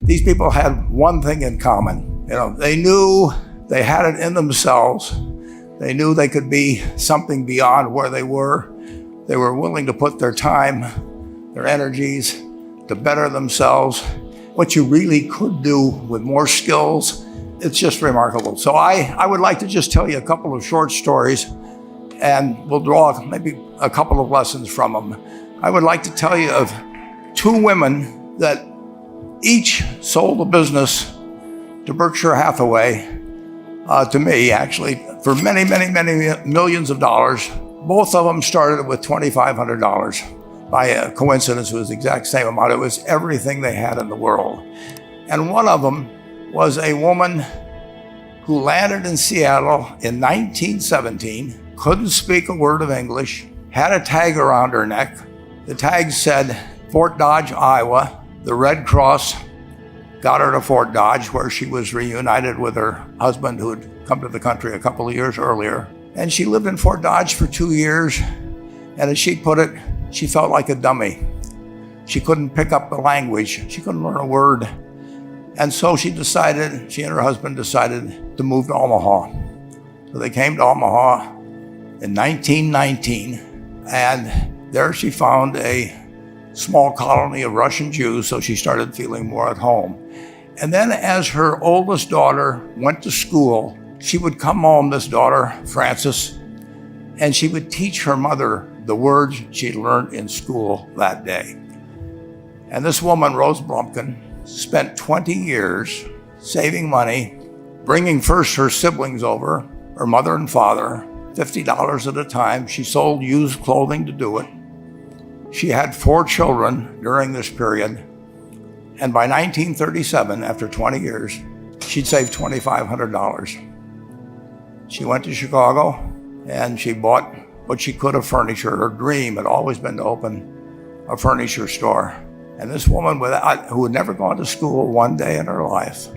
These people had one thing in common. They knew they had it in themselves. They knew they could be something beyond where they were. They were willing to put their time, their energies to better themselves. What you really could do with more skills, it's just remarkable. So I would like to just tell you a couple of short stories, and we'll draw maybe a couple of lessons from them. I would like to tell you of two women that each sold a business to Berkshire Hathaway, to me actually, for many, many, many millions of dollars. Both of them started with $2,500. By a coincidence, it was the exact same amount. It was everything they had in the world. And one of them was a woman who landed in Seattle in 1917, couldn't speak a word of English, had a tag around her neck. The tag said, Fort Dodge, Iowa. The Red Cross got her to Fort Dodge, where she was reunited with her husband who had come to the country a couple of years earlier. And she lived in Fort Dodge for 2 years. And as she put it, she felt like a dummy. She couldn't pick up the language. She couldn't learn a word. And so she and her husband decided to move to Omaha. So they came to Omaha in 1919. And there she found a small colony of Russian Jews, so she started feeling more at home. And then as her oldest daughter went to school, she would come home, this daughter, Frances, and she would teach her mother the words she'd learned in school that day. And this woman, Rose Blumpkin, spent 20 years saving money, bringing first her siblings over, her mother and father, $50 at a time. She sold used clothing to do it. She had 4 children during this period. And by 1937, after 20 years, she'd saved $2,500. She went to Chicago and she bought what she could of furniture. Her dream had always been to open a furniture store. And this woman who had never gone to school one day in her life,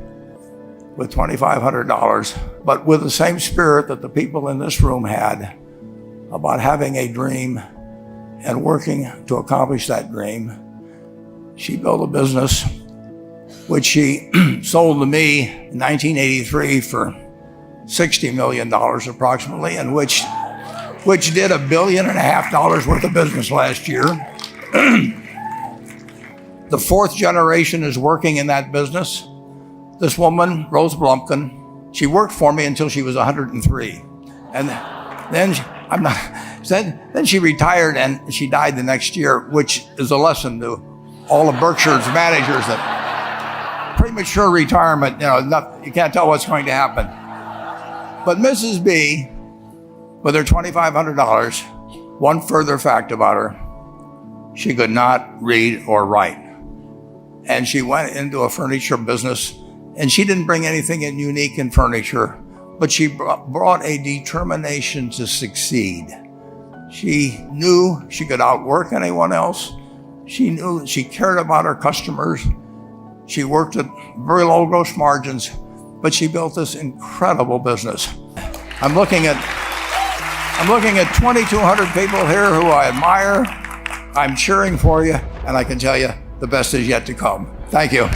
with $2,500, but with the same spirit that the people in this room had about having a dream and working to accomplish that dream, she built a business which she sold to me in 1983 for $60 million approximately, and which did $1.5 billion worth of business last year. The 4th generation is working in that business. This woman, Rose Blumpkin, she worked for me until she was 103. And then she retired and she died the next year, which is a lesson to all of Berkshire's managers that premature retirement, you can't tell what's going to happen. But Mrs. B, with her $2,500, one further fact about her, she could not read or write. And she went into a furniture business, and she didn't bring anything unique in furniture, but she brought a determination to succeed. She knew she could outwork anyone else. She knew she cared about her customers. She worked at very low gross margins, but she built this incredible business. I'm looking at 2,200 people here who I admire. I'm cheering for you, and I can tell you the best is yet to come. Thank you.